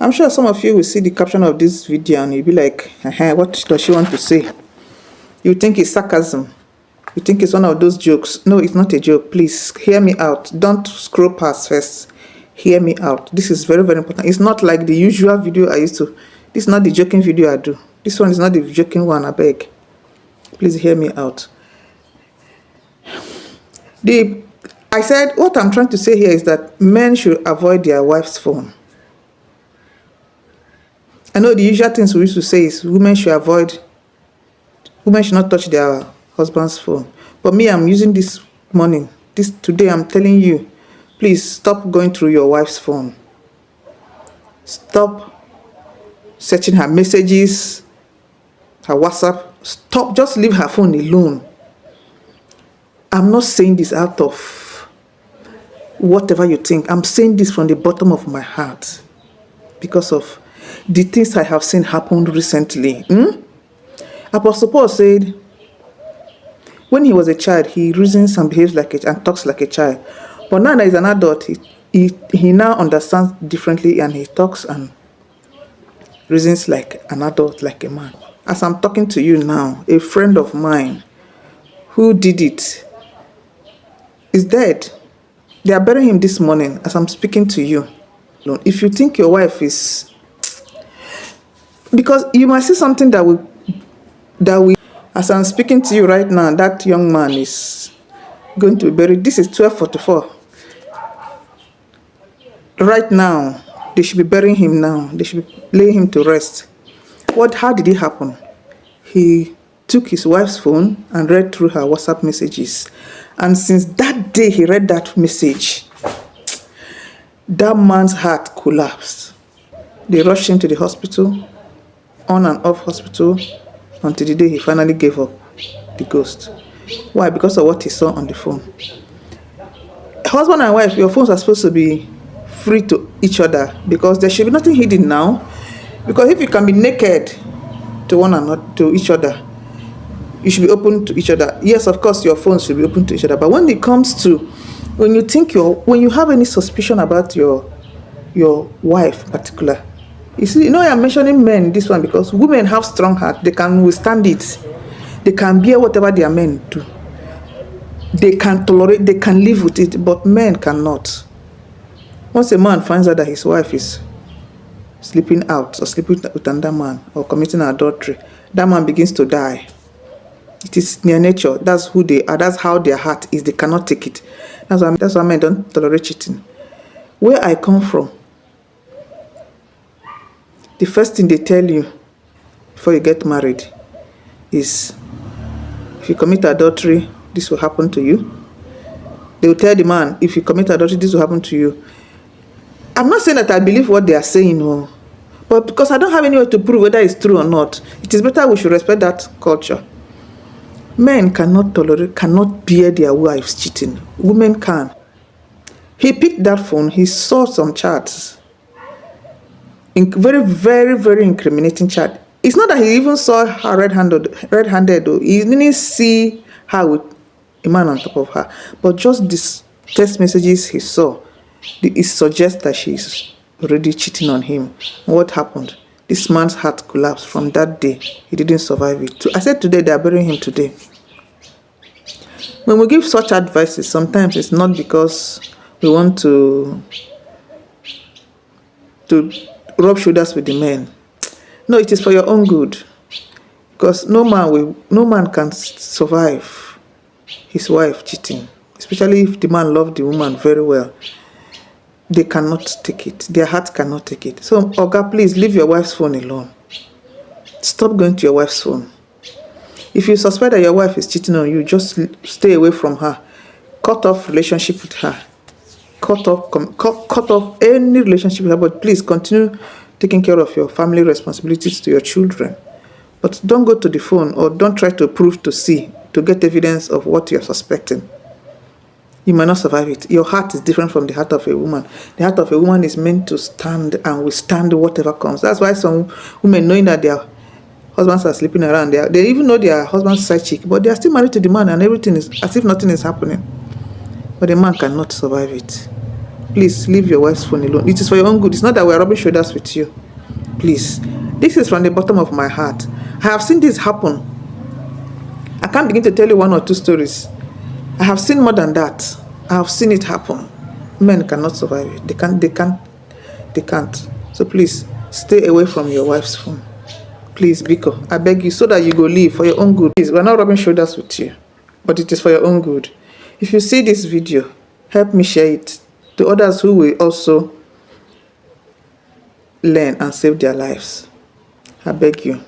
I'm sure some of you will see the caption of this video and you'll be like, what does she want to say? You think it's sarcasm. You think it's one of those jokes. No, it's not a joke. Please hear me out. Don't scroll past first. Hear me out. This is very, very important. It's not like the usual video I used to. This is not the joking video I do. This one is not the joking one, I beg. Please hear me out. I said, what I'm trying to say here is that men should avoid their wife's phone. I know the usual things we used to say is women should not touch their husband's phone. But me, I'm using this morning, today, I'm telling you, please stop going through your wife's phone. Stop searching her messages, her WhatsApp. Stop, just leave her phone alone. I'm not saying this out of whatever you think. I'm saying this from the bottom of my heart because of the things I have seen happen recently. Apostle Paul said, when he was a child, he reasons and behaves like and talks like a child. But now that he's an adult, he now understands differently and he talks and reasons like an adult, like a man. As I'm talking to you now, a friend of mine who did it is dead. They are burying him this morning as I'm speaking to you. If you think your wife is... Because you might see something that will... As I'm speaking to you right now, that young man is going to be buried. This is 12:44. Right now, they should be burying him now. They should be laying him to rest. How did it happen? He took his wife's phone and read through her WhatsApp messages. And since that day he read that message, that man's heart collapsed. They rushed him to the hospital, on and off hospital, until the day he finally gave up the ghost. Why? Because of what he saw on the phone. Husband and wife, your phones are supposed to be free to each other because there should be nothing hidden now. Because if you can be naked to one another, to each other, you should be open to each other. Yes, of course, your phones should be open to each other. But when it comes to, when you have any suspicion about your wife in particular, you see, I'm mentioning men this one because women have strong heart. They can withstand it. They can bear whatever their men do. They can tolerate, they can live with it, but men cannot. Once a man finds out that his wife is sleeping out or sleeping with another man or committing adultery, that man begins to die. It is their nature. That's who they are. That's how their heart is. They cannot take it. That's why men don't tolerate cheating. Where I come from, the first thing they tell you before you get married is, if you commit adultery, this will happen to you. They will tell the man, if you commit adultery, this will happen to you. I'm not saying that I believe what they are saying, but because I don't have any way to prove whether it's true or not, it is better we should respect that culture. Men cannot tolerate, cannot bear their wives cheating. Women can. He picked that phone, he saw some chats. Very, very, very incriminating chat. It's not that he even saw her red-handed though. He didn't see her with a man on top of her. But just these text messages he saw, it suggests that she's already cheating on him. What happened? This man's heart collapsed. From that day, he didn't survive it. I said today, they are burying him today. When we give such advices, sometimes it's not because we want to rub shoulders with the men. No, it is for your own good. Because no man can survive his wife cheating. Especially if the man loved the woman very well. They cannot take it. Their heart cannot take it. So, Oga, please leave your wife's phone alone. Stop going to your wife's phone. If you suspect that your wife is cheating on you, just stay away from her. Cut off relationship with her. Cut off any relationship with her. But please continue taking care of your family responsibilities to your children. But don't go to the phone or don't try to prove to get evidence of what you're suspecting. You might not survive it. Your heart is different from the heart of a woman. The heart of a woman is meant to stand and withstand whatever comes. That's why some women, knowing that their husbands are sleeping around, they even know their husband's side chick, but they are still married to the man and everything is as if nothing is happening. But the man cannot survive it. Please leave your wife's phone alone. It is for your own good. It's not that we're rubbing shoulders with you. Please. This is from the bottom of my heart. I have seen this happen. I can't begin to tell you 1 or 2 stories. I have seen more than that. I have seen it happen. Men cannot survive it. They can't. So please, stay away from your wife's phone. Please, Biko, I beg you, so that you go live for your own good. Please, we're not rubbing shoulders with you, but it is for your own good. If you see this video, help me share it to others who will also learn and save their lives. I beg you.